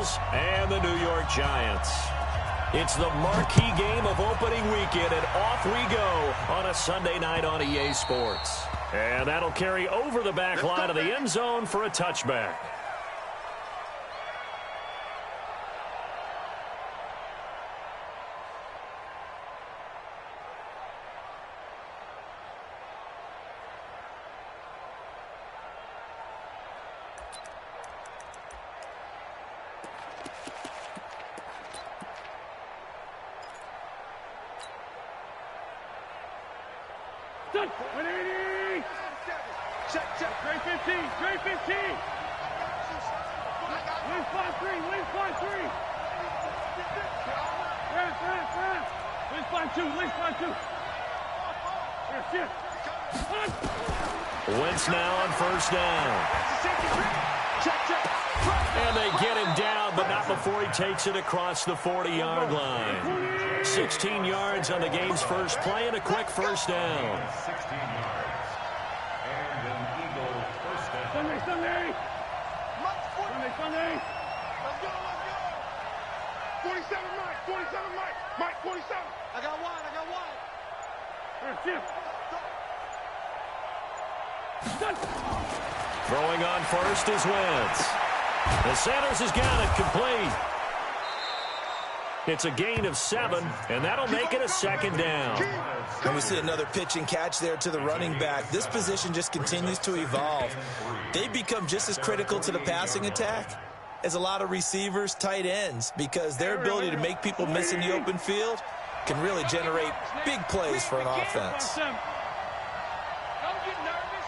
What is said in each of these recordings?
Bengals and the New York Giants. It's the marquee game of opening weekend, and off we go on a Sunday night on EA Sports. And that'll carry over the back line of the end zone for a touchback. Done. 180. Check. 315. 315. Win 5-3. Win 5-3. Win 5-2. Win 5-2. Wentz now on first down. And they get him down, but not before he takes it across the 40-yard line. 16 yards on the game's first play and a quick first down. 16 yards. And an Eagle first down. Sunday. Let's go. 47, Mike. 47. I got one. Throwing on first is Wentz. And Sanders has got it complete. It's a gain of 7, and that'll make it a second down. And we see another pitch and catch there to the running back. This position just continues to evolve. They become just as critical to the passing attack as a lot of receivers, tight ends, because their ability to make people miss in the open field can really generate big plays for an offense. Don't get nervous.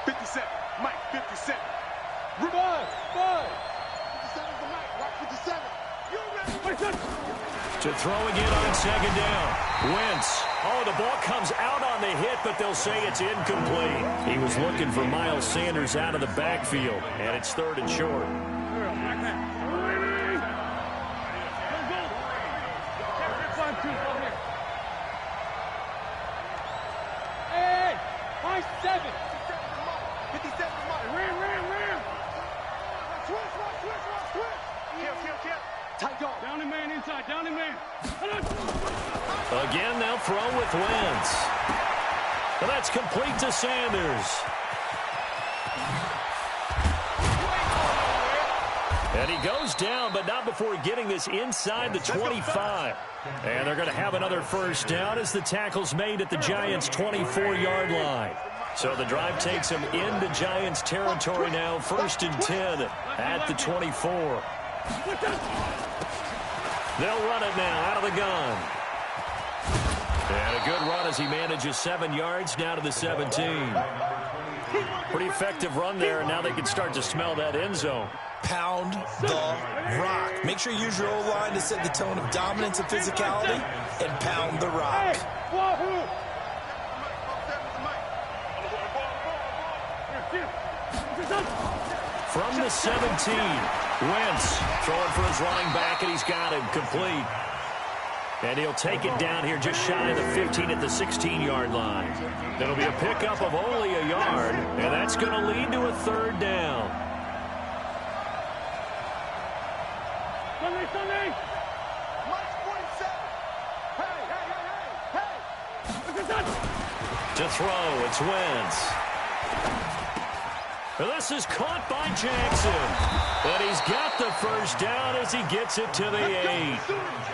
57. Mike, 57. 5. 57's the Mike. Right, 57. To throw again on second down. Wentz. Oh, the ball comes out on the hit, but they'll say it's incomplete. He was looking for Miles Sanders out of the backfield, and it's 3rd and short. Hey, 5-7. 57 Ram. Switch. Kill. Tight dog. Down and man inside. Again, they'll throw with Wentz. And that's complete to Sanders. And he goes down, but not before getting this inside the 25. And they're going to have another first down as the tackle's made at the Giants' 24-yard line. So the drive takes him into Giants territory now, 1st and 10 at the 24. They'll run it now out of the gun. And a good run as he manages 7 yards down to the 17. Pretty effective run there, and now they can start to smell that end zone. Pound the rock. Make sure you use your O-line to set the tone of dominance and physicality, and pound the rock. From the 17, Wentz throwing for his running back, and he's got him complete. And he'll take it down here just shy of the 15 at the 16-yard line. That'll be a pickup of only a yard, and that's going to lead to a 3rd down. Sunday. Mike 47. Hey. To throw, it's Wentz. This is caught by Jackson. And he's got the first down as he gets it to the 8.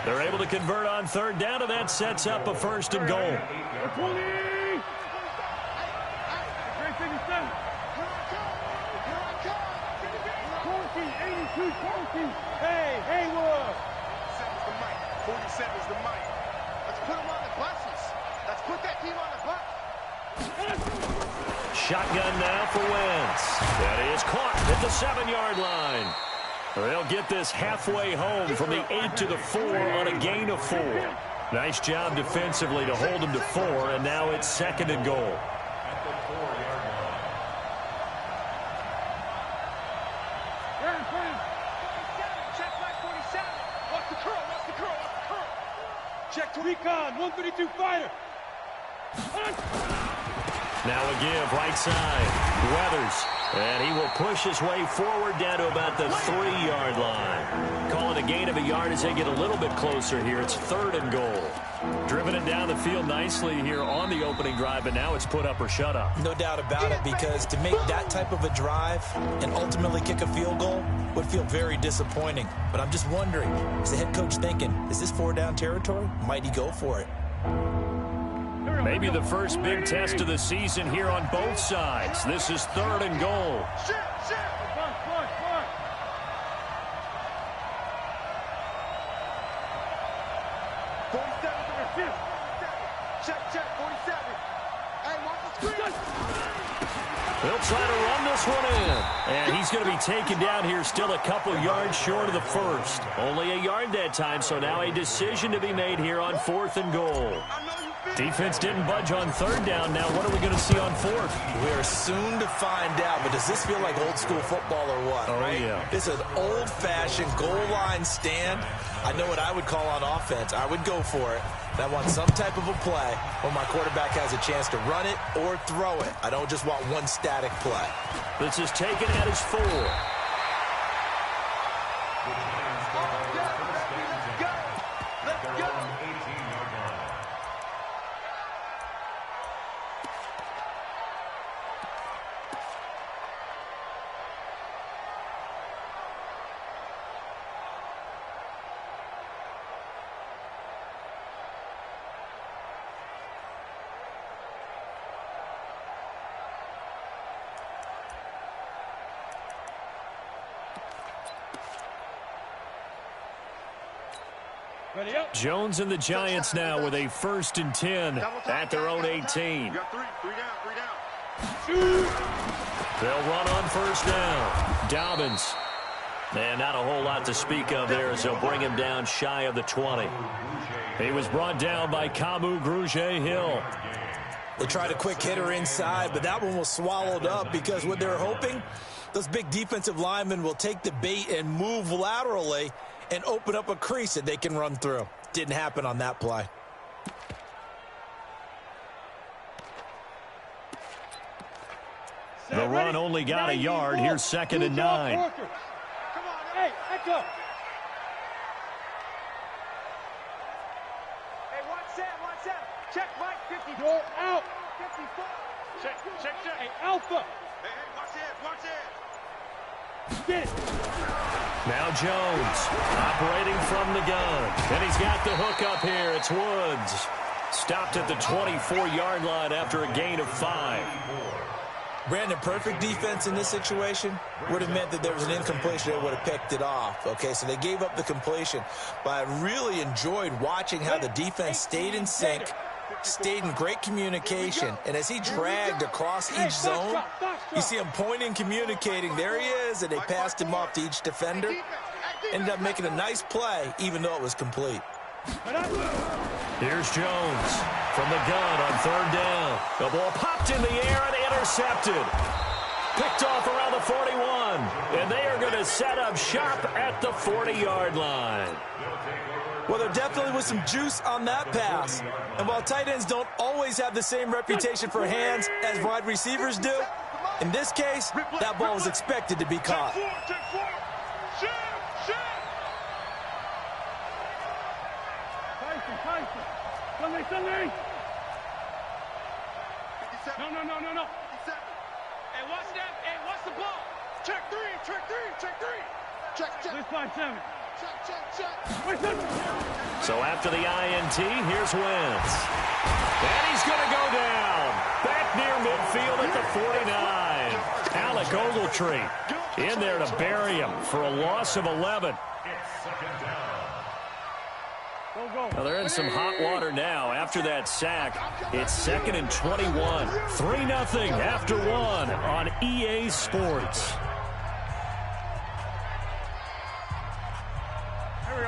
They're able to convert on 3rd down, and that sets up a 1st and goal. 20. Hey, Haywood. 47's the Mike. 47's the Mike. Let's put him on the buses. Let's put that team on the bus. Shotgun now for Wentz. That is caught at the 7-yard line. They'll get this halfway home from the 8 to the 4 on a gain of 4. Nice job defensively to hold him to 4, and now it's 2nd and goal. Check to recon, 132 fighter. Now a give, right side. Weathers. And he will push his way forward down to about the 3-yard line. gain of a yard as they get a little bit closer here. It's 3rd and goal. Driven it down the field nicely here on the opening drive, but now it's put up or shut up. No doubt about it, because to make that type of a drive and ultimately kick a field goal would feel very disappointing. But I'm just wondering, is the head coach thinking, is this 4-down territory? Might he go for it? Maybe the first big test of the season here on both sides. This is 3rd and goal. They'll try to run this one in. And he's going to be taken down here, still a couple yards short of the first. Only a yard that time, so now a decision to be made here on 4th and goal. Defense didn't budge on 3rd down. Now what are we going to see on 4th? We're soon to find out, but does this feel like old school football or what? Oh, right? Yeah. This is an old-fashioned goal line stand. I know what I would call on offense. I would go for it. And I want some type of a play where my quarterback has a chance to run it or throw it. I don't just want one static play. This is taken at his 4. Jones and the Giants now with a 1st and 10 at their own 18. You got 3 down. They'll run on 1st down. Dobbins. And not a whole lot to speak of there as they'll bring him down shy of the 20. He was brought down by Kamu Grugier-Hill. They tried a quick hitter inside, but that one was swallowed up because what they're hoping, those big defensive linemen will take the bait and move laterally and open up a crease that they can run through. Didn't happen on that play. The run only got a yard. Here's 2nd and 9. Come on, hey, let's go. Hey, watch that. Check Mike, 50. Go out. 54. Check. Hey, Alpha. Hey, watch it. Get it. Now Jones operating from the gun. And he's got the hook up here. It's Woods. Stopped at the 24-yard line after a gain of 5. Brandon, perfect defense in this situation would have meant that there was an incompletion that would have picked it off. Okay, so they gave up the completion. But I really enjoyed watching how the defense stayed in sync, stayed in great communication, and as he dragged across each zone, you see him pointing, communicating. There he is, and they passed him off to each defender. Ended up making a nice play, even though it was complete. Here's Jones from the gun on 3rd down. The ball popped in the air and intercepted. Picked off around the 41. And they are going to set up shop at the 40-yard line. Well, there definitely was some juice on that pass. And while tight ends don't always have the same reputation for hands as wide receivers do, in this case, that ball was expected to be caught. Sunday. No. Hey, watch that. Hey, watch the ball. Check 3. Check. This 5-7. Check. So after the INT, here's Wentz. And he's going to go down. Back near midfield at the 49. Alec Ogletree in there to bury him for a loss of 11. Well, they're in some hot water now. After that sack, it's 2nd and 21. 3-0 after 1 on EA Sports.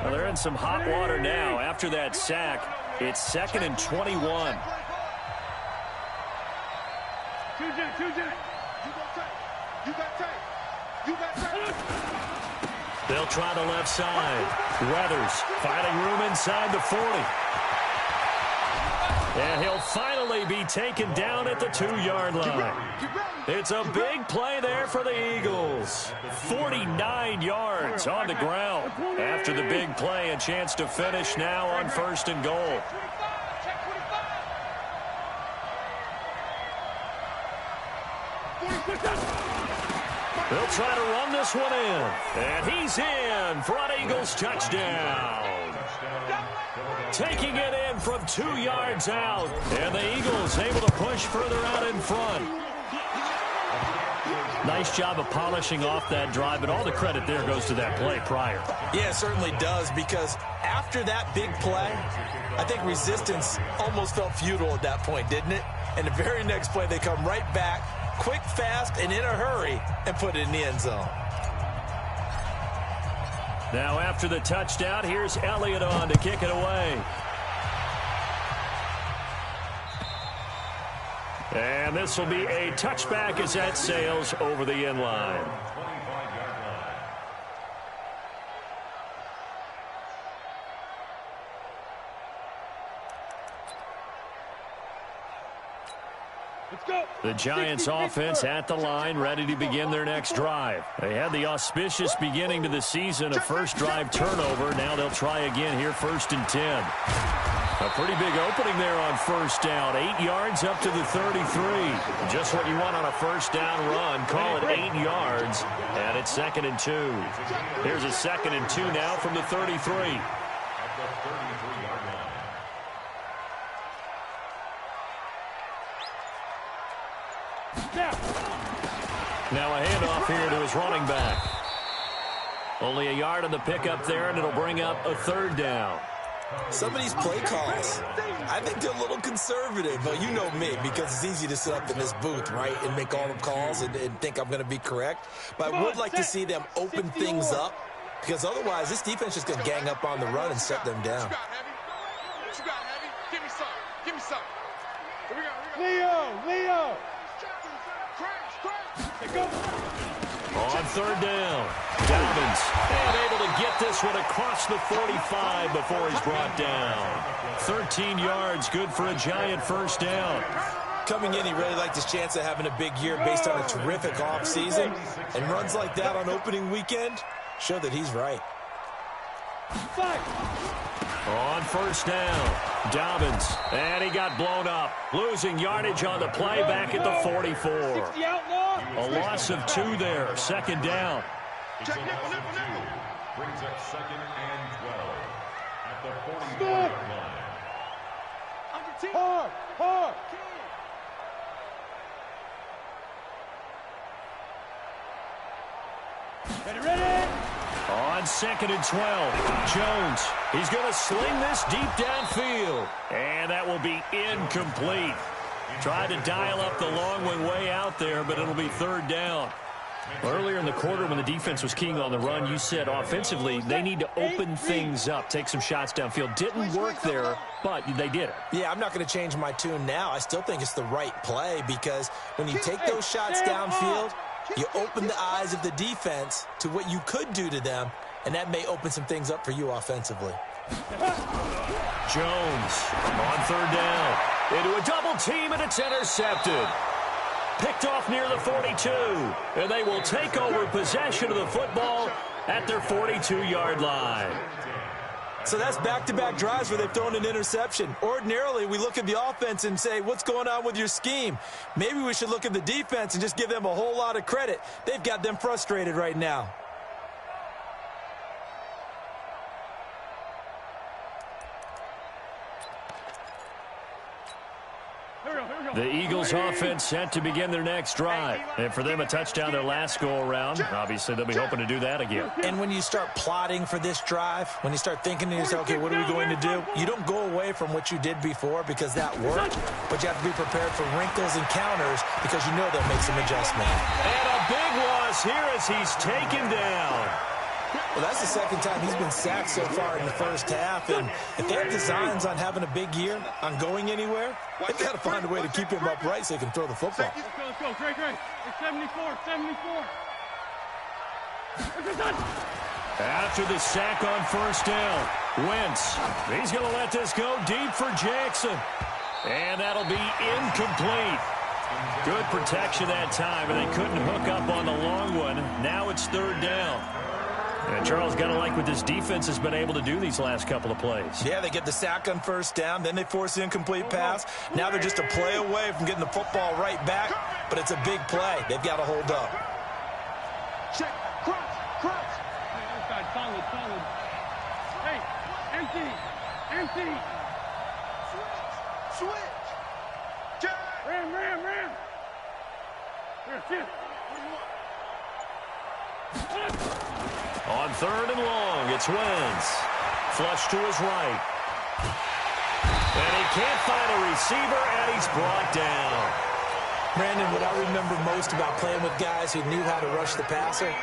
Well, they're in some hot water now. After that sack, it's 2nd and 21. They'll try the left side. Weathers finding room inside the 40. And he'll finally be taken down at the 2-yard line. It's a big play there for the Eagles. 49 yards on the ground. After the big play, a chance to finish now on 1st and goal. They'll try to run this one in. And he's in for an Eagles touchdown. Taking it in from 2 yards out. And the Eagles able to push further out in front. Nice job of polishing off that drive, but all the credit there goes to that play prior. Yeah, it certainly does, because after that big play, I think resistance almost felt futile at that point, didn't it? And the very next play, they come right back, quick, fast, and in a hurry, and put it in the end zone. Now after the touchdown, here's Elliott on to kick it away. And this will be a touchback as that sails over the end line. The Giants offense at the line, ready to begin their next drive. They had the auspicious beginning to the season, a first drive turnover. Now they'll try again here, 1st and 10. A pretty big opening there on 1st down. 8 yards up to the 33. Just what you want on a 1st down run. Call it 8 yards. And it's 2nd and 2. Here's a 2nd and 2 now from the 33. Now a handoff here to his running back. Only a yard on the pickup there, and it'll bring up a 3rd down. Some of these play calls, I think they're a little conservative. But you know me, because it's easy to sit up in this booth, right, and make all the calls and think I'm going to be correct. But I would like to see them open things up, because otherwise this defense is going to gang up on the run and shut them down. What you got, Heavy? Give me some. Give me some. Here we go. Leo. On 3rd down, Dobbins, and able to get this one across the 45 before he's brought down. 13 yards, good for a Giant 1st down. Coming in, he really liked his chance of having a big year based on a terrific offseason. And runs like that on opening weekend show that he's right. On 1st down, Dobbins, and he got blown up. Losing yardage on the play back at the 44. A loss of 2 there, 2nd down. Brings up 2nd and 12 at the 40-yard line. Hard. Ready? On 2nd and 12, Jones. He's going to sling this deep downfield. And that will be incomplete. Tried to dial up the long one way out there, but it'll be 3rd down. Earlier in the quarter when the defense was keying on the run, you said offensively they need to open things up, take some shots downfield. Didn't work there, but they did it. Yeah, I'm not going to change my tune now. I still think it's the right play, because when you take those shots downfield, you open the eyes of the defense to what you could do to them, and that may open some things up for you offensively. Jones on 3rd down. Into a double team, and it's intercepted. Picked off near the 42, and they will take over possession of the football at their 42-yard line. So that's back-to-back drives where they've thrown an interception. Ordinarily, we look at the offense and say, what's going on with your scheme? Maybe we should look at the defense and just give them a whole lot of credit. They've got them frustrated right now. The Eagles offense set to begin their next drive. And for them, a touchdown their last go-around. Obviously, they'll be hoping to do that again. And when you start plotting for this drive, when you start thinking to yourself, okay, what are we going to do? You don't go away from what you did before because that worked, but you have to be prepared for wrinkles and counters because you know they'll make some adjustment. And a big loss here as he's taken down. Well, that's the 2nd time he's been sacked so far in the 1st half. And if they have designs on having a big year, on going anywhere, they've got to find a way to keep him upright so they can throw the football. Let's go. Great. It's 74. After the sack on 1st down, Wentz, he's going to let this go deep for Jackson. And that'll be incomplete. Good protection that time, and they couldn't hook up on the long one. Now it's third down. And Charles, got to like what this defense has been able to do these last couple of plays. Yeah, they get the sack on first down, then they force the incomplete pass. Now they're just a play away from getting the football right back, but it's a big play. They've got to hold up. Check. Cross. Outside, solid. Hey, empty. Switch. Check. Ram. Here, sit. On third and long, it's Wentz. Flush to his right. And he can't find a receiver, and he's brought down. Brandon, what I remember most about playing with guys who knew how to rush the passer,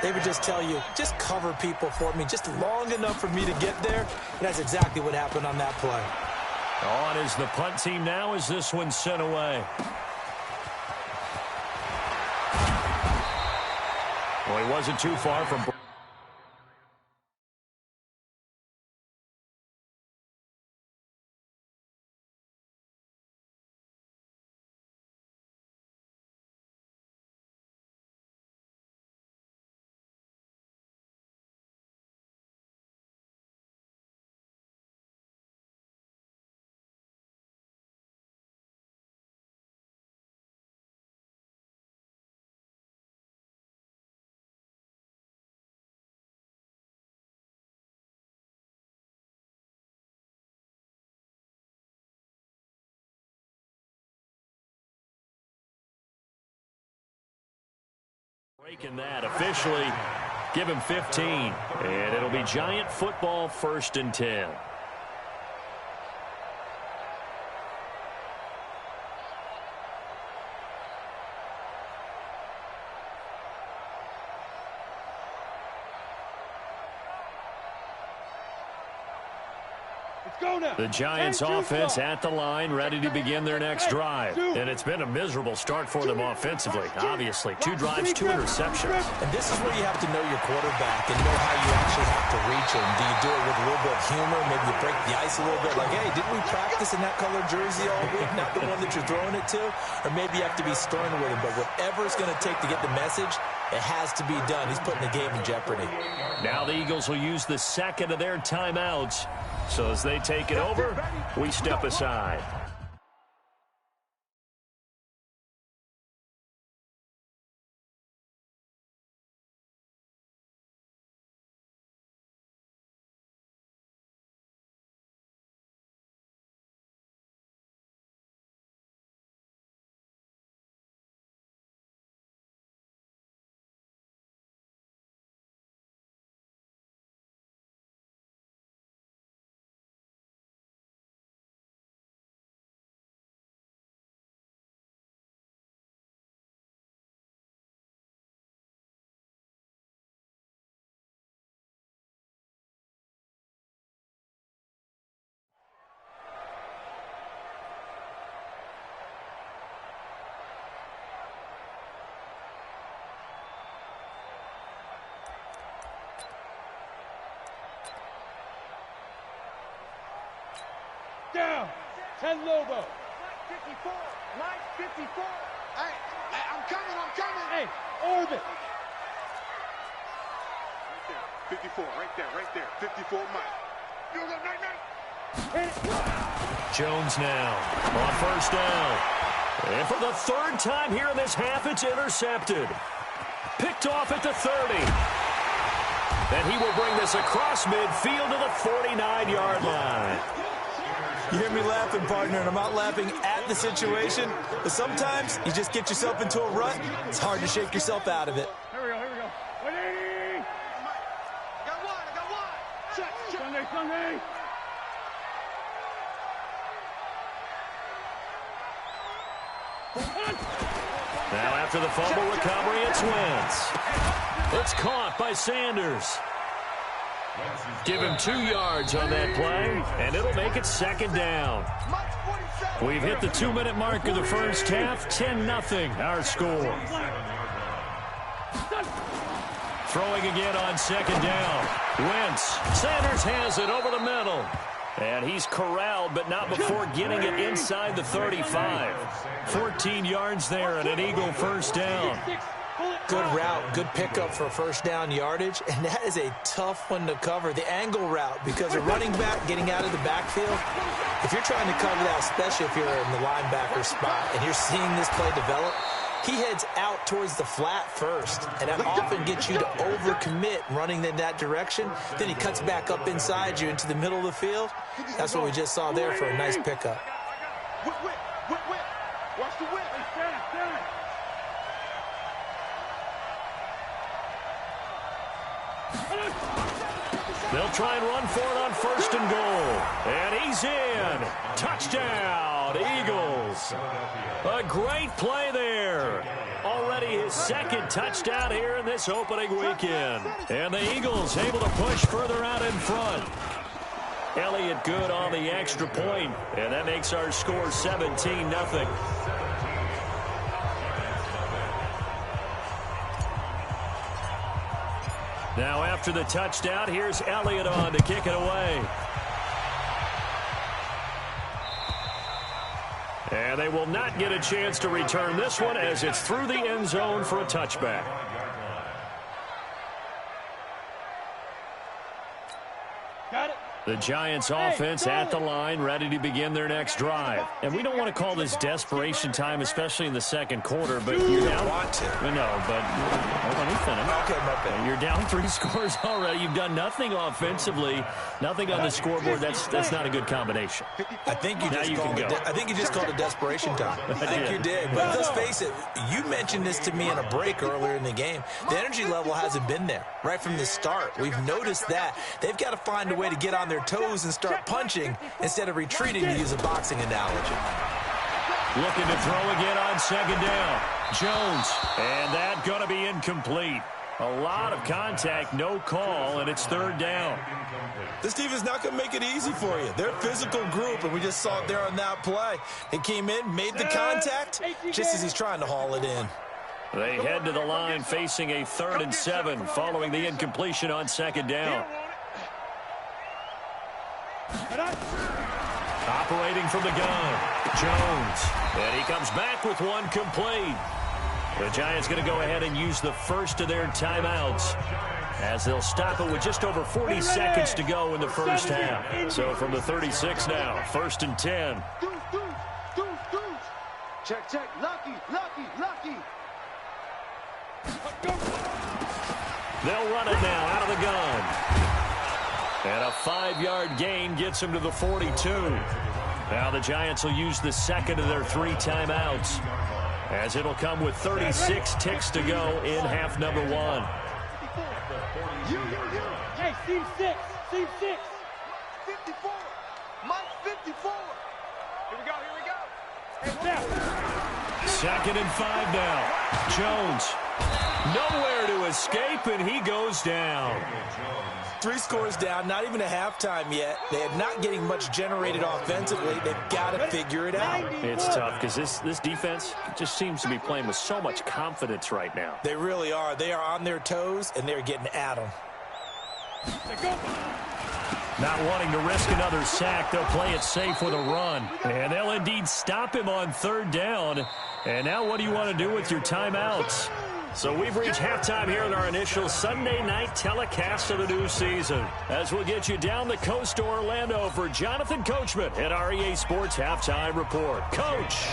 they would just tell you, just cover people for me, just long enough for me to get there. And that's exactly what happened on that play. On is the punt team now as this one's sent away. Well, he wasn't too far from... Breaking that, officially give him 15. And it'll be Giant football, 1st and 10. The Giants offense at the line, ready to begin their next drive. And it's been a miserable start for them offensively. Obviously, 2 drives, 2 interceptions. And this is where you have to know your quarterback and know how you actually have to reach him. Do you do it with a little bit of humor? Maybe you break the ice a little bit. Like, hey, didn't we practice in that color jersey all week? Not the one that you're throwing it to? Or maybe you have to be stern with him. But whatever it's going to take to get the message, it has to be done. He's putting the game in jeopardy. Now the Eagles will use the second of their timeouts. So as they take it over, we step aside. Down. 10 Lobo. 54. 954. Hey, I'm coming. Hey, orbit. Right there. 54, right there. 54, Mike. You go, night. Jones now on first down. And for the 3rd time here in this half, it's intercepted. Picked off at the 30. And he will bring this across midfield to the 49-yard line. You hear me laughing, partner, and I'm not laughing at the situation, but sometimes you just get yourself into a rut. It's hard to shake yourself out of it. Here we go. 180. I got one. Check. Sunday. Now after the fumble recovery, it's Wentz. It's caught by Sanders. Give him 2 yards on that play, and it'll make it 2nd down. We've hit the 2-minute mark of the first half, 10-0 our score. Throwing again on 2nd down. Wentz. Sanders has it over the middle. And he's corralled, but not before getting it inside the 35. 14 yards there and an Eagle first down. Good route, good pickup for first down yardage, and that is a tough one to cover, the angle route, because a running back getting out of the backfield, if you're trying to cover that, especially if you're in the linebacker spot and you're seeing this play develop, he heads out towards the flat first, and that often gets you to overcommit running in that direction. Then he cuts back up inside you into the middle of the field. That's what we just saw there for a nice pickup. Watch the whip. They'll try and run for it on first and goal. And he's in. Touchdown, Eagles. A great play there. Already his second touchdown here in this opening weekend. And the Eagles able to push further out in front. Elliott good on the extra point, and that makes our score 17-0. Now after the touchdown, here's Elliott on to kick it away. And they will not get a chance to return this one as it's through the end zone for a touchback. Got it. The Giants offense at the line, ready to begin their next drive. And we don't want to call this desperation time, especially in the second quarter, but you're down. Want to. No, but hold on, finish. Okay, my bad. You're down 3 scores already. You've done nothing offensively, nothing on the scoreboard. That's not a good combination. I think you just called it desperation time. I think you did. But let's face it, you mentioned this to me in a break earlier in the game. The energy level hasn't been there right from the start. We've noticed that. They've got to find a way to get on their toes and start punching instead of retreating, to use a boxing analogy. Looking to throw again on second down. Jones, and that going to be incomplete. A lot of contact, no call, and it's third down. This team is not going to make it easy for you. They're a physical group, and we just saw it there on that play. They came in, made the contact, just as he's trying to haul it in. They head to the line facing a 3rd and 7 following the incompletion on second down. Operating from the gun, Jones. And he comes back with one complete. The Giants going to go ahead and use the first of their timeouts as they'll stop it with just over 40 seconds to go in the first half. So from the 36 now, 1st and 10. Check. Lucky. They'll run it now out of the gun. And a 5-yard gain gets him to the 42. Now the Giants will use the second of their 3 timeouts, as it'll come with 36 ticks to go in half number 1. Hey, Team 6. 54. Mike 54. Here we go. Hey, now. 2nd and 5 now. Jones. Nowhere to escape, and he goes down. 3 scores down, not even a halftime yet. They are not getting much generated offensively. They've got to figure it out. It's tough because this defense just seems to be playing with so much confidence right now. They really are. They are on their toes, and they're getting at them. Not wanting to risk another sack, they'll play it safe with a run. And they'll indeed stop him on 3rd down. And now what do you want to do with your timeouts? So we've reached halftime here in our initial Sunday night telecast of the new season, as we'll get you down the coast to Orlando for Jonathan Coachman at our EA Sports Halftime Report. Coach!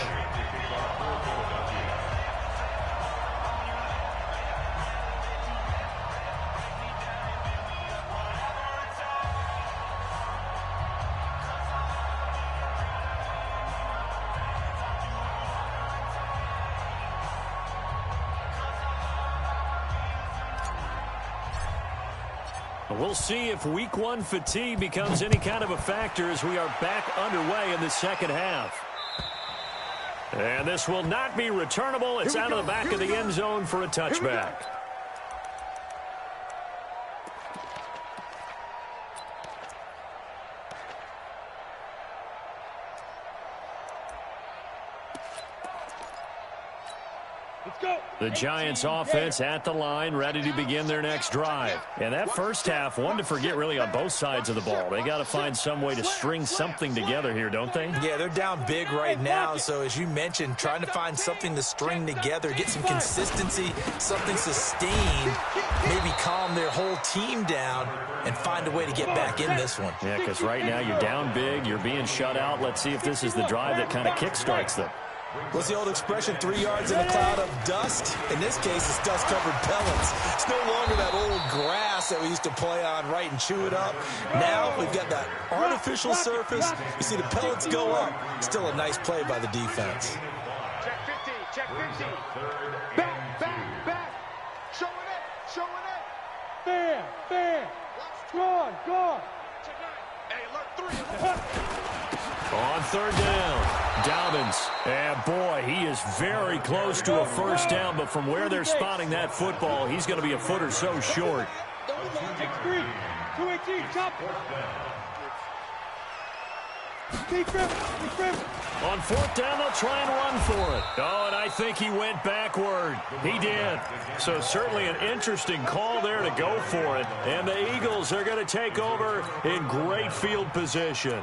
We'll see if week 1 fatigue becomes any kind of a factor as we are back underway in the second half. And this will not be returnable. It's out of the back of the end zone for a touchback. It's The Giants offense at the line, ready to begin their next drive. And that first half, one to forget really on both sides of the ball. They got to find some way to string something together here, don't they? Yeah, they're down big right now. So as you mentioned, trying to find something to string together, get some consistency, something sustained, maybe calm their whole team down and find a way to get back in this one. Yeah, because right now you're down big, you're being shut out. Let's see if this is the drive that kind of kickstarts them. What's the old expression, 3 yards in a cloud of dust? In this case, it's dust-covered pellets. It's no longer that old grass that we used to play on, right, and chew it up. Now we've got that artificial surface. You see the pellets go up. Still a nice play by the defense. Check 50, check 50. Back, back, back. Showing it, showing it. Fair. Gone. Check 9. Hey, alert 3. On third down, Dobbins. And boy, he is very close to a first down, but from where they're spotting that football, he's going to be a foot or so short. X3, 218, chop. Keep grip. On fourth down, they'll try and run for it. Oh, and I think he went backward. He did. So certainly an interesting call there to go for it. And the Eagles are going to take over in great field position.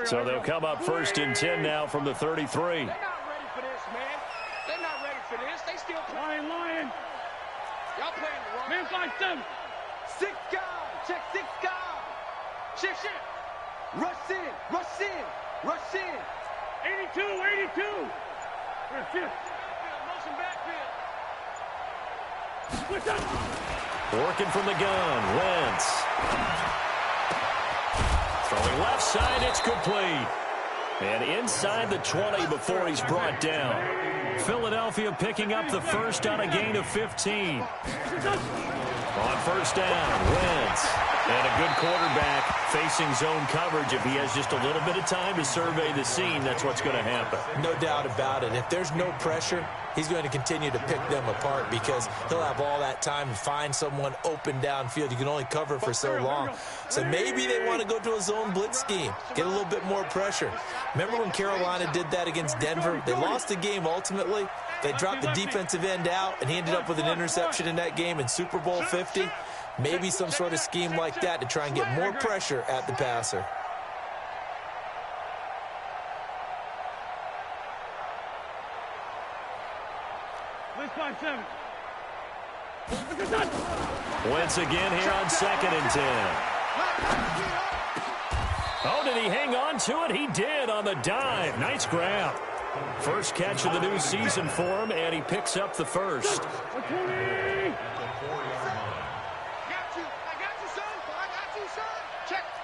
So they'll come up first and 10 now from the 33. They're not ready for this, man. They're not ready for this. They still playing. Lion. Y'all playing the wrong. Man, 5-7. 6 guys. Check 6 guys. Shift. Rush in. 82. Shift. Motion backfield. Switch up. Working from the gun, Wentz. Throwing left side, it's complete. And inside the 20 before he's brought down. Philadelphia picking up the first on a gain of 15. On first down, Wentz. And a good quarterback facing zone coverage. If he has just a little bit of time to survey the scene, that's what's going to happen. No doubt about it. If there's no pressure, he's going to continue to pick them apart because he'll have all that time to find someone open downfield. You can only cover for so long. So maybe they want to go to a zone blitz scheme, get a little bit more pressure. Remember when Carolina did that against Denver? They lost the game ultimately. They dropped the defensive end out, and he ended up with an interception in that game in Super Bowl 50. Maybe some sort of scheme like that to try and get more pressure at the passer. Wentz again here on second and 10. Oh, did he hang on to it? He did on the dive. Nice grab. First catch of the new season for him, and he picks up the first.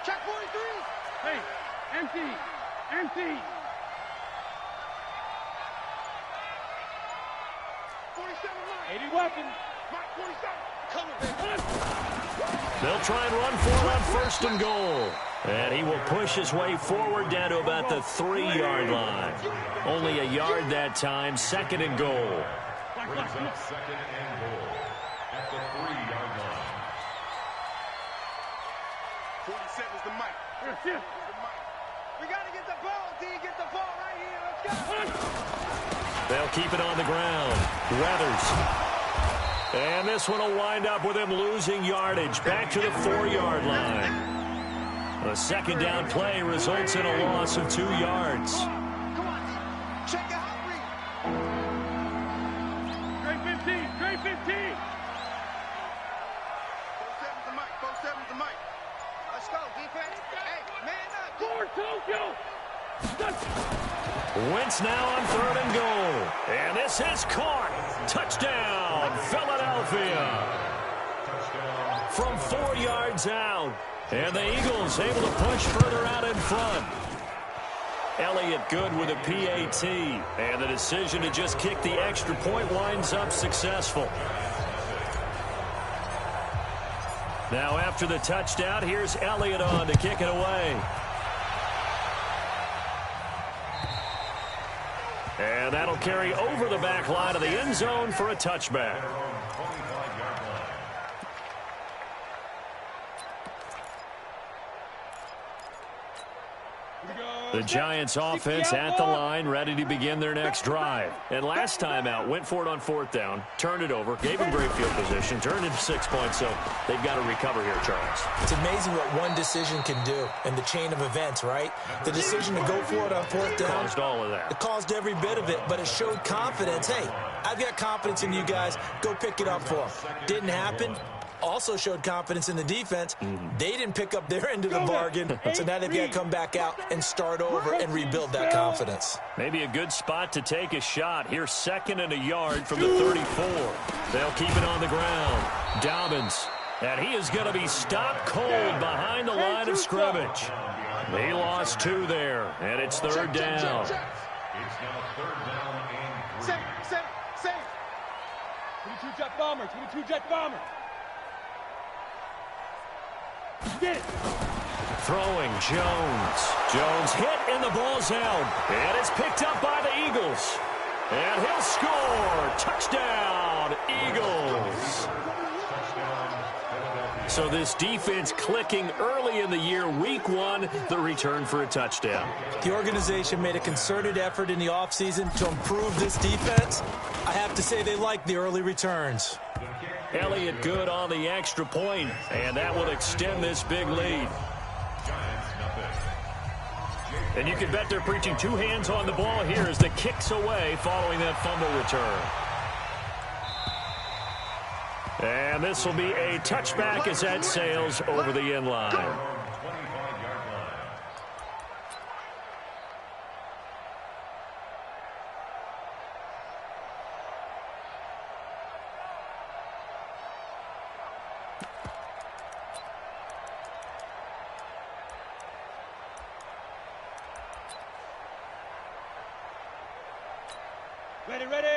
Check 43. Hey, empty. 47 line. 80 weapons. Mike 47. Coming, They'll try and run for it on first and goal. And he will push his way forward down to about the 3-yard line. Only a yard that time, second and goal. Second and goal at the 3-yard line. 47's the mic. We got to get the ball, D. Get the ball right here. Let's go. They'll keep it on the ground. Weathers. And this one will wind up with him losing yardage back to the 4-yard line. A second down play results in a loss of 2 yards. Come on, check out Henry. Straight 15. 47's the mic. Let's go, defense. Hey, man up. Tokyo. Wentz now on third and goal. And this is caught. Touchdown, Philadelphia. From 4 yards out. And the Eagles able to push further out in front. Elliott good with a PAT. And the decision to just kick the extra point winds up successful. Now after the touchdown, here's Elliott on to kick it away. And that'll carry over the back line of the end zone for a touchback. The Giants offense at the line, ready to begin their next drive. And last time out, went for it on 4th down, turned it over, gave them great field position, turned into 6 points, so they've got to recover here, Charles. It's amazing what one decision can do in the chain of events, right? The decision to go for it on 4th down. Caused all of that. It caused every bit of it, but it showed confidence. Hey, I've got confidence in you guys. Go pick it up for them. Didn't happen. Also showed confidence in the defense. They didn't pick up their end of the bargain, so now they've got to come back out and start over and rebuild that confidence. Maybe a good spot to take a shot. Here's 2nd and a yard from the 34. They'll keep it on the ground. Dobbins, and he is going to be stopped cold behind the line of scrimmage. He lost 2 there, and it's 3rd down. It's now 3rd down and 3. Safe. 22 jet bomber, 22 jet bomber. Get it. Throwing Jones. Jones hit and the ball's out. And it's picked up by the Eagles. And he'll score. Touchdown, Eagles. So this defense clicking early in the year, week 1, the return for a touchdown. The organization made a concerted effort in the offseason to improve this defense. I have to say they like the early returns. Elliott good on the extra point, and that will extend this big lead. And you can bet they're preaching 2 hands on the ball here as the kick's away following that fumble return. And this will be a touchback as that sails over the end line.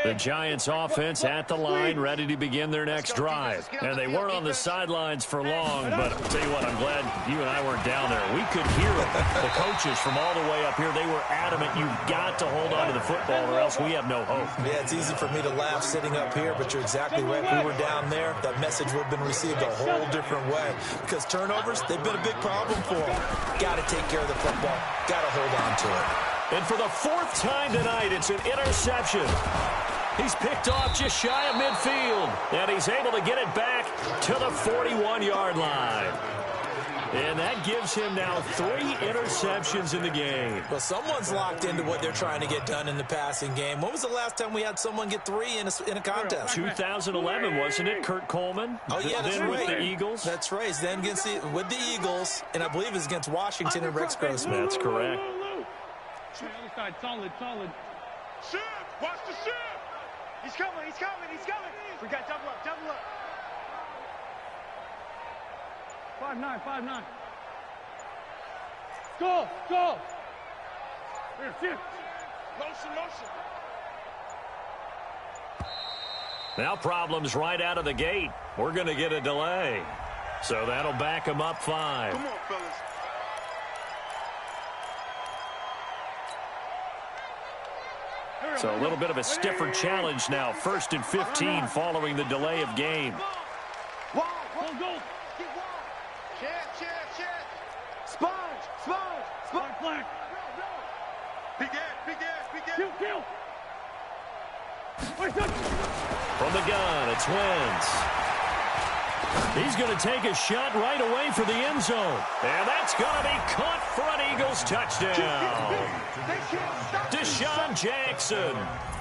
The Giants offense at the line, ready to begin their next drive. And they weren't on the sidelines for long, but I'll tell you what, I'm glad you and I weren't down there. We could hear it. The coaches from all the way up here, they were adamant, you've got to hold on to the football or else we have no hope. Yeah, it's easy for me to laugh sitting up here, but you're exactly right. If we were down there, that message would have been received a whole different way. Because turnovers, they've been a big problem for them. Got to take care of the football. Got to hold on to it. And for the 4th time tonight, it's an interception. He's picked off just shy of midfield, and he's able to get it back to the 41-yard line. And that gives him now 3 interceptions in the game. Well, someone's locked into what they're trying to get done in the passing game. When was the last time we had someone get 3 in a contest? 2011, wasn't it? Kurt Coleman? Oh, yeah, that's then right. with the Eagles? That's right. Then with the Eagles, and I believe it's against Washington and Rex Grossman. That's correct. Other side, solid. Shift! Watch the shift! He's coming! We got double up. 5-9. Go! Here, shift! Motion! Now problems right out of the gate. We're going to get a delay. So that'll back him up 5. Come on, fellas. So a little bit of a stiffer challenge now. 1st and 15 following the delay of game. Go. Chance. Sponge. Black. Begin. Kill. From the gun, it's Wentz. He's going to take a shot right away for the end zone. And that's going to be caught for an Eagles touchdown. Deshaun Jackson,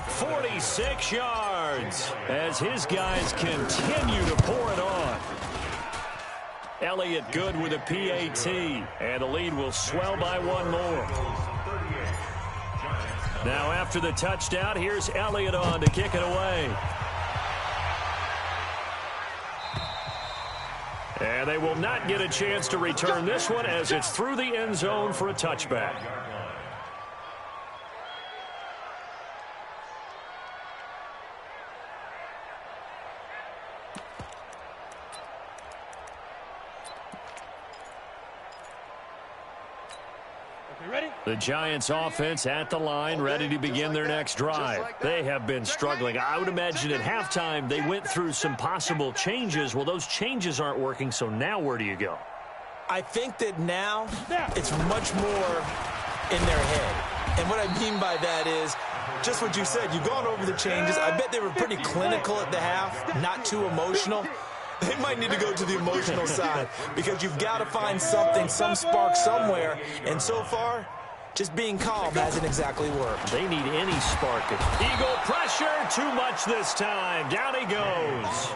46 yards, as his guys continue to pour it on. Elliott good with a PAT, and the lead will swell by 1 more. Now after the touchdown, here's Elliott on to kick it away. And they will not get a chance to return this one as it's through the end zone for a touchback. The Giants offense at the line, ready to begin their next drive. They have been struggling. I would imagine at halftime they went through some possible changes. Well, those changes aren't working, so now where do you go? I think that now it's much more in their head. And what I mean by that is just what you said. You've gone over the changes. I bet they were pretty clinical at the half, not too emotional. They might need to go to the emotional side because you've got to find something, some spark somewhere. And so far, just being calm hasn't exactly worked. They need any spark. Eagle pressure, too much this time. Down he goes.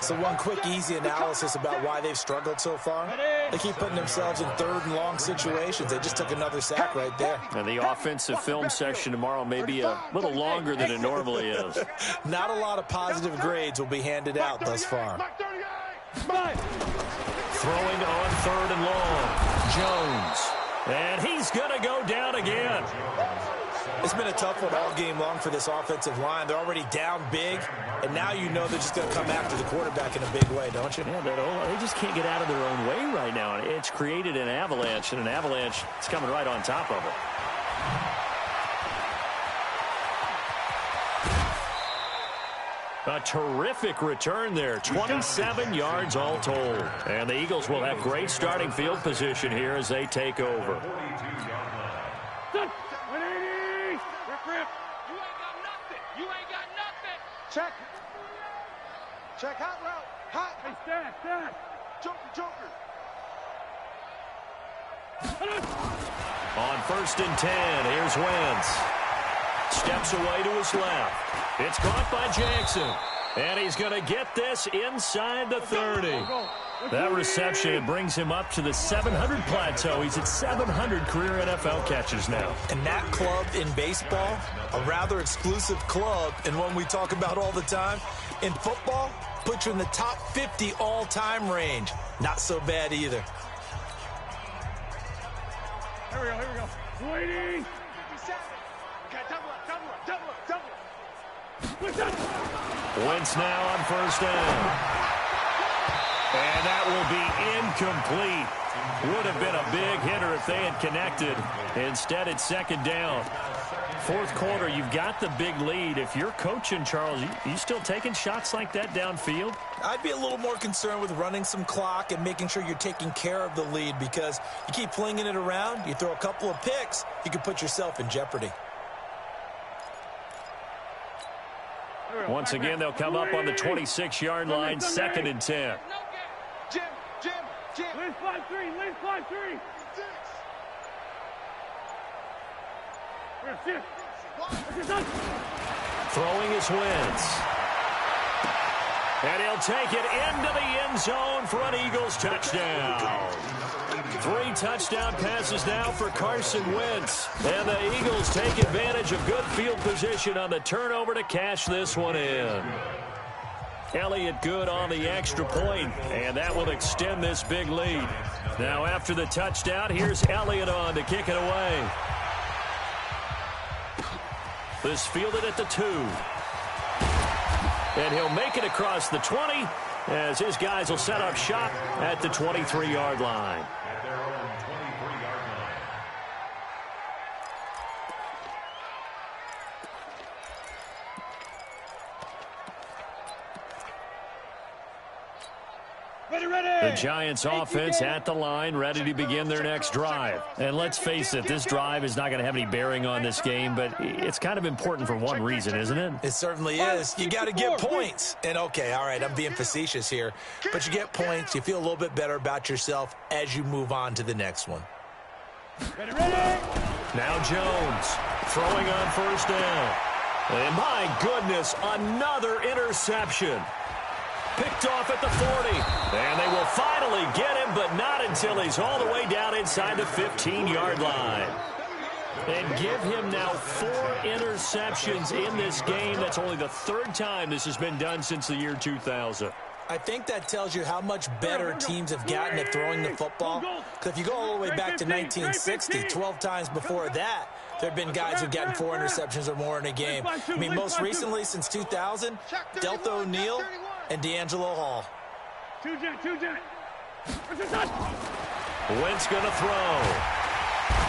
So one quick, easy analysis about why they've struggled so far. They keep putting themselves in third and long situations. They just took another sack right there. And the offensive film section tomorrow may be a little longer than it normally is. Not a lot of positive grades will be handed out thus far. Throwing on third and long. Jones. And he's going to go down again. It's been a tough one all game long for this offensive line. They're already down big, and now you know they're just going to come after the quarterback in a big way, don't you? Yeah, they just can't get out of their own way right now. It's created an avalanche, and an avalanche is coming right on top of it. A terrific return there, 27 yards all told. And the Eagles will have great starting field position here as they take over. 180! Rip. You ain't got nothing. You ain't got nothing. Check. Check hot route. Hot. Hey, stand. Joker. On 1st and 10, here's Wentz. Steps away to his left. It's caught by Jackson. And he's going to get this inside the 30. That reception brings him up to the 700 plateau. He's at 700 career NFL catches now. And that club in baseball, a rather exclusive club and one we talk about all the time. In football, puts you in the top 50 all-time range. Not so bad either. Here we go. Waiting. 57. Okay, double up. Wentz now on 1st down. And that will be incomplete. Would have been a big hitter if they had connected. Instead, it's 2nd down. 4th quarter, you've got the big lead. If you're coaching, Charles, you still taking shots like that downfield? I'd be a little more concerned with running some clock and making sure you're taking care of the lead because you keep flinging it around, you throw a couple of picks, you can put yourself in jeopardy. Once again, they'll come up on the 26-yard line, 2nd and 10. Jim. Lead 5-3. Throwing his Wentz. And he'll take it into the end zone for an Eagles touchdown. 3 touchdown passes now for Carson Wentz. And the Eagles take advantage of good field position on the turnover to cash this one in. Elliott good on the extra point, and that will extend this big lead. Now after the touchdown, here's Elliott on to kick it away. This fielded at the 2. And he'll make it across the 20 as his guys will set up shop at the 23-yard line. At their own 23-yard line. The Giants offense at the line, ready to begin their next drive. And let's face it, this drive is not going to have any bearing on this game, but it's kind of important for one reason, isn't it? It certainly is. You got to get points. And okay, all right, I'm being facetious here, but you get points, you feel a little bit better about yourself as you move on to the next one. Now Jones throwing on 1st down. And my goodness, another interception. Picked off at the 40. And they will finally get him, but not until he's all the way down inside the 15-yard line. And give him now 4 interceptions in this game. That's only the 3rd time this has been done since the year 2000. I think that tells you how much better teams have gotten at throwing the football. Because if you go all the way back to 1960, 12 times before that, there have been guys who've gotten 4 interceptions or more in a game. I mean, most recently, since 2000, Delta O'Neal and D'Angelo Hall. Two-jet. Wentz going to throw.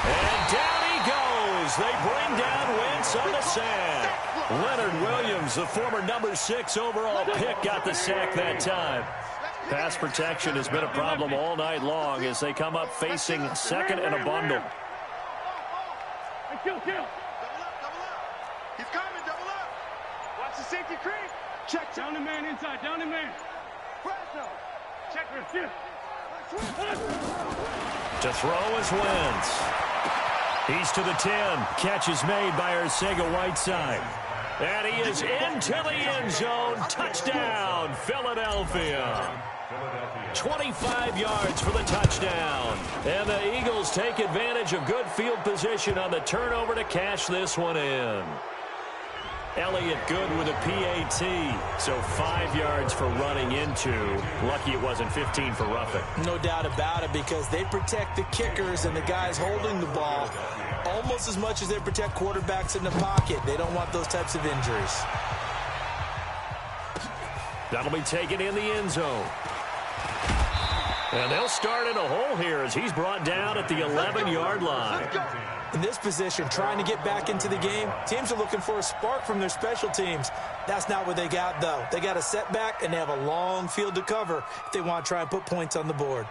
And down he goes. They bring down Wentz on the sack. Leonard Williams, the former number 6 overall pick, got the sack that time. Pass protection has been a problem all night long as they come up facing 2nd and a bundle. Kill. Double up. He's coming, double up. Watch the safety creep. Check. Down the man inside, down the man. Check her. To throw is Wentz. He's to the 10. Catch is made by Arcega-Whiteside. And he is into the end zone. Touchdown, Philadelphia. 25 yards for the touchdown. And the Eagles take advantage of good field position on the turnover to cash this one in. Elliott good with a PAT. So 5 yards for running into. Lucky it wasn't 15 for roughing. No doubt about it, because they protect the kickers and the guys holding the ball almost as much as they protect quarterbacks in the pocket. They don't want those types of injuries. That'll be taken in the end zone. And they'll start in a hole here as he's brought down at the 11-yard line. In this position, trying to get back into the game, teams are looking for a spark from their special teams. That's not what they got, though. They got a setback, and they have a long field to cover if they want to try and put points on the board.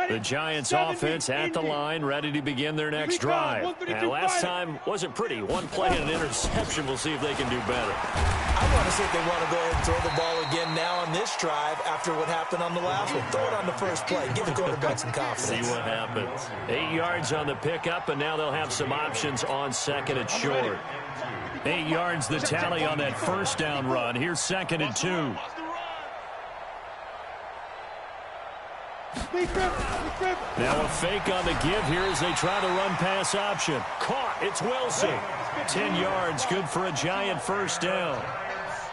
The Giants offense at the line, ready to begin their next drive. And last time wasn't pretty. One play and an interception. We'll see if they can do better. I want to see if they want to go ahead and throw the ball again now on this drive after what happened on the last one. Throw it on the first play. Give the quarterback some confidence. See what happens. 8 yards on the pickup, and now they'll have some options on second and short. 8 yards the tally on that first down run. Here's second and 2. Now a fake on the give here as they try the run-pass option. Caught. It's Wilson. 10 yards, good for a Giant first down.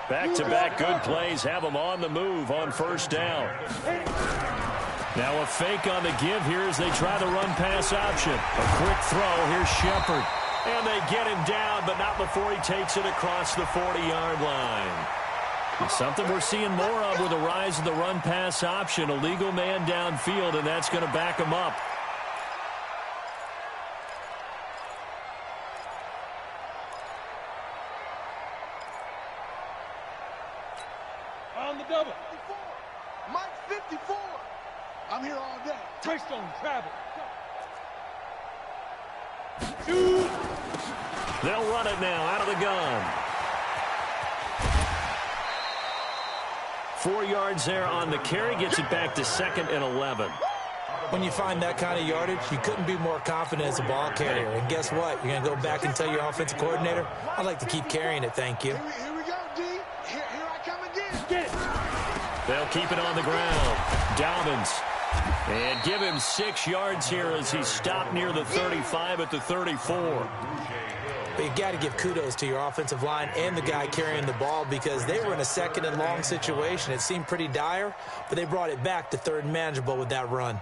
Back-to-back good plays have them on the move on first down. Now a fake on the give here as they try the run-pass option. A quick throw. Here's Shepard. And they get him down, but not before he takes it across the 40-yard line. It's something we're seeing more of with the rise of the run-pass option. A legal man downfield, and that's going to back him up. On the double. Mike 54. I'm here all day. Touchdown travel. 2. They'll run it now out of the gun. 4 yards there on the carry. Gets it back to second and 11. When you find that kind of yardage, you couldn't be more confident as a ball carrier. And guess what? You're going to go back and tell your offensive coordinator, I'd like to keep carrying it, thank you. Here we go, D. Here I come again. Get it. They'll keep it on the ground. Dobbins. And give him 6 yards here as he's stopped near the 35 at the 34. But you got to give kudos to your offensive line and the guy carrying the ball, because they were in a second and long situation. It seemed pretty dire, but they brought it back to third and manageable with that run.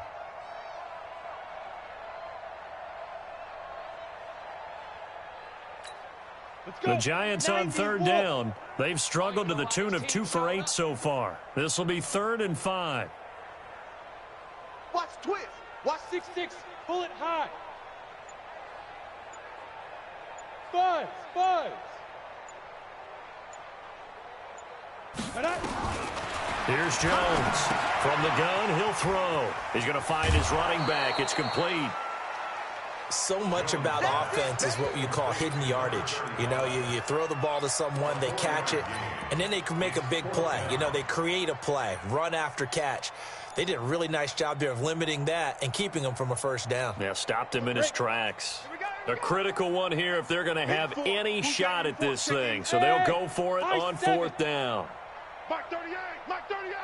The Giants on third down. They've struggled to the tune of 2 for 8 so far. This will be 3rd and 5. Watch twist. Watch 6-6. Pull it high. Five. Here's Jones. From the gun, he'll throw. He's going to find his running back. It's complete. So much about offense is what you call hidden yardage. You know, you throw the ball to someone, they catch it, and then they can make a big play. You know, they create a play, run after catch. They did a really nice job there of limiting that and keeping him from a first down. Yeah, stopped him in his tracks. A critical one here if they're going to have any shot at this thing. So they'll go for it on 4th down. Mark 38. Mark 38.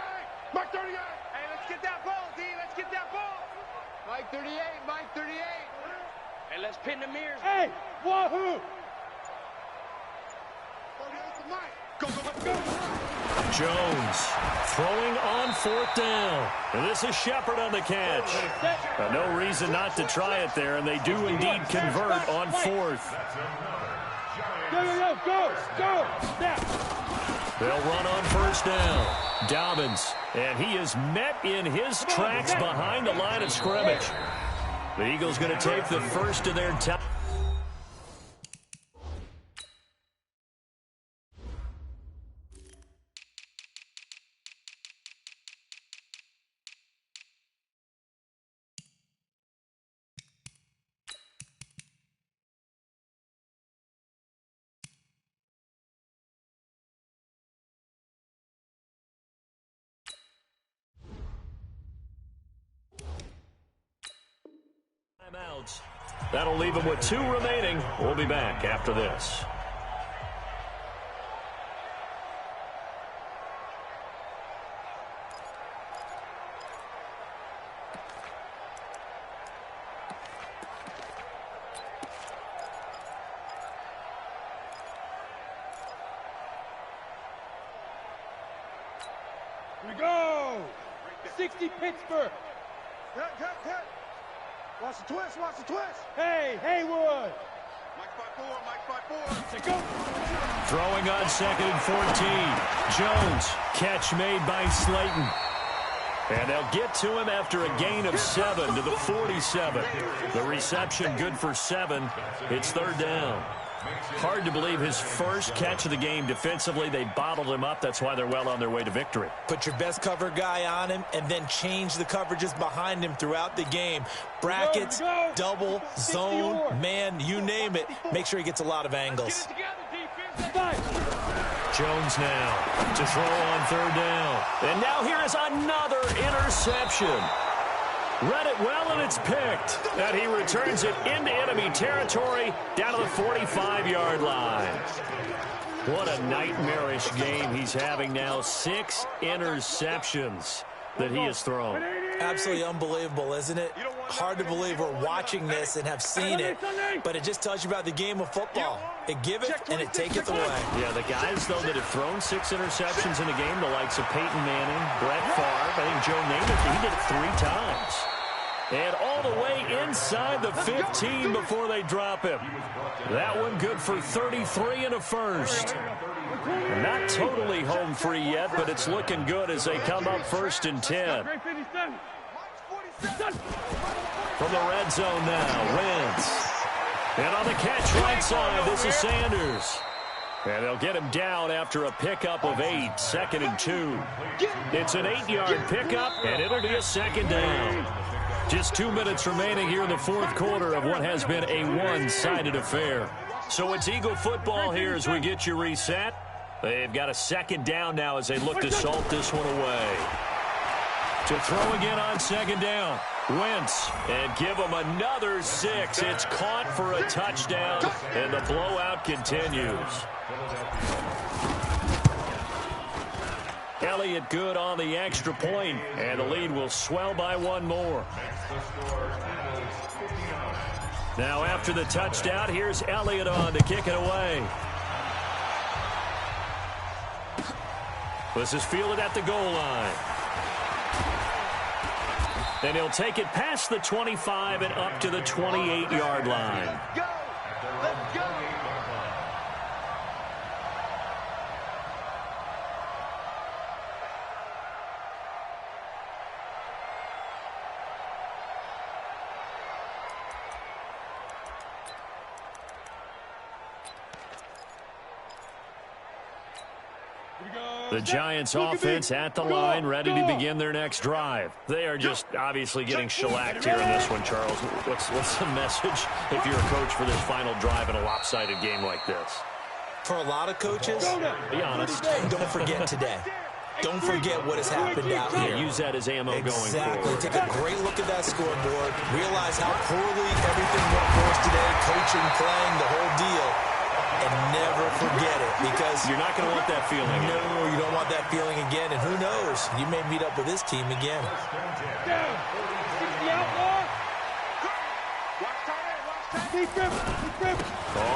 Mark 38. Hey, let's get that ball, D. Let's get that ball. Mike 38. Mike 38. Hey, let's pin the mirrors. Hey, wahoo. 38 to Mike. Go. Jones throwing on 4th down. And this is Shepard on the catch. No reason not to try it there, and they do indeed convert on 4th. Go. They'll run on first down. Dobbins, and he is met in his tracks behind the line of scrimmage. The Eagles going to take the first of their time. timeouts. That'll leave him with 2 remaining. We'll be back after this. Here we go. 60 Pittsburgh. Cut. Watch the twist, watch the twist. Hey, Haywood. Mike 5-4. Go. Throwing on 2nd and 14. Jones, catch made by Slayton. And they'll get to him after a gain of 7 to the 47. The reception good for 7. It's 3rd down. Hard to believe his first catch of the game defensively. They bottled him up. That's why they're well on their way to victory. Put your best cover guy on him and then change the coverages behind him throughout the game. Brackets, double, zone, man, you name it. Make sure he gets a lot of angles. Jones now to throw on 3rd down. And now here is another interception. Read it well, and it's picked. And he returns it into enemy territory down to the 45-yard line. What a nightmarish game he's having now. 6 interceptions that he has thrown. Absolutely unbelievable, isn't it? Hard to believe we're watching this and have seen it, but it just tells you about the game of football. It giveth and it taketh away. Yeah, the guys, though, that have thrown 6 interceptions in a game, the likes of Peyton Manning, Brett Favre, I think Joe Namath, he did it 3 times. And all the way inside the 15 before they drop him. That one good for 33 and a first. Not totally home free yet, but it's looking good as they come up 1st and 10. From the red zone now, Wentz. And on the catch right side, this is Sanders. And they'll get him down after a pickup of 8, 2nd and 2. It's an 8-yard pickup, and it'll be a 2nd down. Just 2 minutes remaining here in the 4th quarter of what has been a one-sided affair. So it's Eagle football here as we get you reset. They've got a 2nd down now as they look to salt this one away. To throw again on 2nd down. Wentz, and give him another 6. It's caught for a touchdown, and the blowout continues. Elliott good on the extra point, and the lead will swell by 1 more. Now after the touchdown, here's Elliott on to kick it away. This is fielded at the goal line. And he'll take it past the 25 and up to the 28-yard line. Let's go. Let's go. The Giants offense at the line, ready to begin their next drive. They are just obviously getting shellacked here in this one, Charles. What's the message if you're a coach for this final drive in a lopsided game like this? For a lot of coaches, be honest. Don't forget today. Don't forget what has happened out here. Use that as ammo going forward. Exactly. Take a great look at that scoreboard. Realize how poorly everything went for us today, coaching, playing, the whole deal. And never forget it, because you're not going to want that feeling again. No, you don't want that feeling again. And who knows? You may meet up with this team again.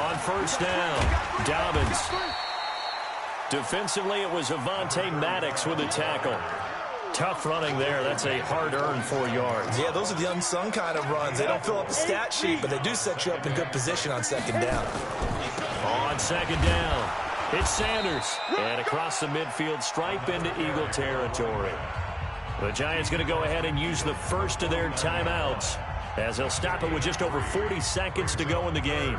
On 1st down, Dobbins. Defensively, it was Avonte Maddox with a tackle. Tough running there. That's a hard-earned 4 yards. Yeah, those are the unsung kind of runs. They don't fill up the stat sheet, but they do set you up in good position on 2nd down. On 2nd down, it's Sanders. And across the midfield stripe into Eagle territory. The Giants going to go ahead and use the first of their timeouts as they'll stop it with just over 40 seconds to go in the game.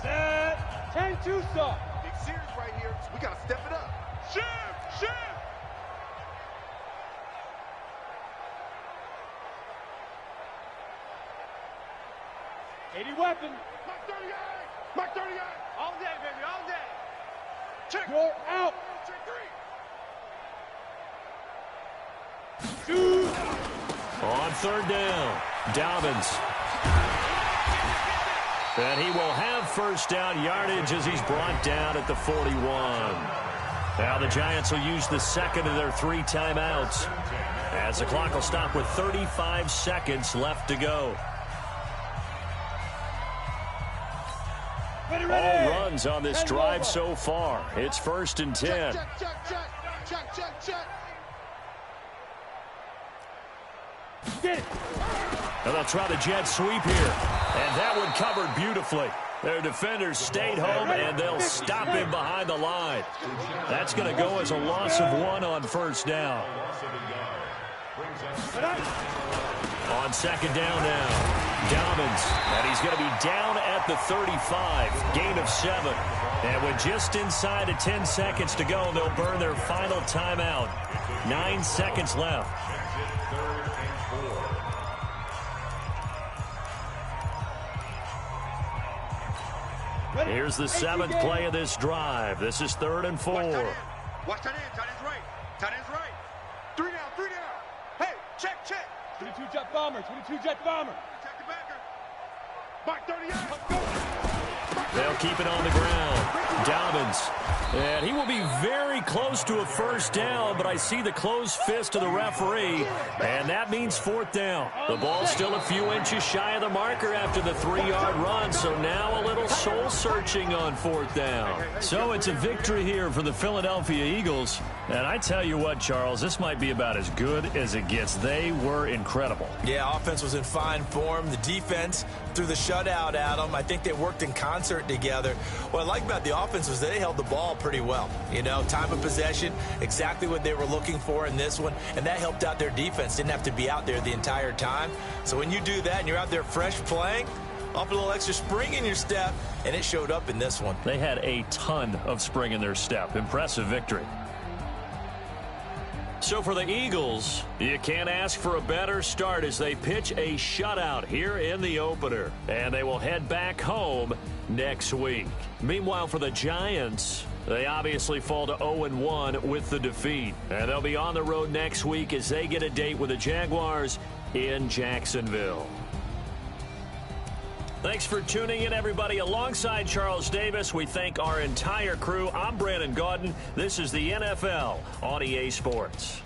Set. 10-2 stop. Big series right here. We got to step it up. Shift. 80 weapon. Mark 38. Mark 38. All day, baby, all day. Check. You're out. Check 3. On third down, Dobbins. And he will have first down yardage as he's brought down at the 41. Now the Giants will use the second of their 3 timeouts, as the clock will stop with 35 seconds left to go. All runs on this drive so far. It's 1st and 10. And they'll try the jet sweep here. And that one covered beautifully. Their defenders stayed home, and they'll stop him behind the line. That's going to go as a loss of 1 on first down. On second down now, Dobbins, and he's going to be down at the 35, gain of 7. And with just inside of 10 seconds to go, they'll burn their final timeout. 9 seconds left. Here's the 7th play of this drive. This is 3rd and 4. Watch that in. Tight end's right. Tight end's right. 3 down, 3 down. Hey, check. 22 jet bomber. Check the backer. Mark 38. They'll keep it on the ground. Dobbins. And he will be very close to a first down, but I see the closed fist of the referee, and that means 4th down. The ball's still a few inches shy of the marker after the 3-yard run, so now a little soul-searching on 4th down. So it's a victory here for the Philadelphia Eagles. And I tell you what, Charles, this might be about as good as it gets. They were incredible. Yeah, offense was in fine form. The defense threw the shutout at them. I think they worked in concert together. What I like about the offense was they held the ball pretty well. You know, time of possession, exactly what they were looking for in this one, and that helped out their defense. Didn't have to be out there the entire time. So when you do that and you're out there fresh playing, off a little extra spring in your step, and it showed up in this one. They had a ton of spring in their step. Impressive victory. So for the Eagles, you can't ask for a better start as they pitch a shutout here in the opener. And they will head back home next week. Meanwhile, for the Giants, they obviously fall to 0-1 with the defeat. And they'll be on the road next week as they get a date with the Jaguars in Jacksonville. Thanks for tuning in, everybody. Alongside Charles Davis, we thank our entire crew. I'm Brandon Gaudin. This is the NFL on EA Sports.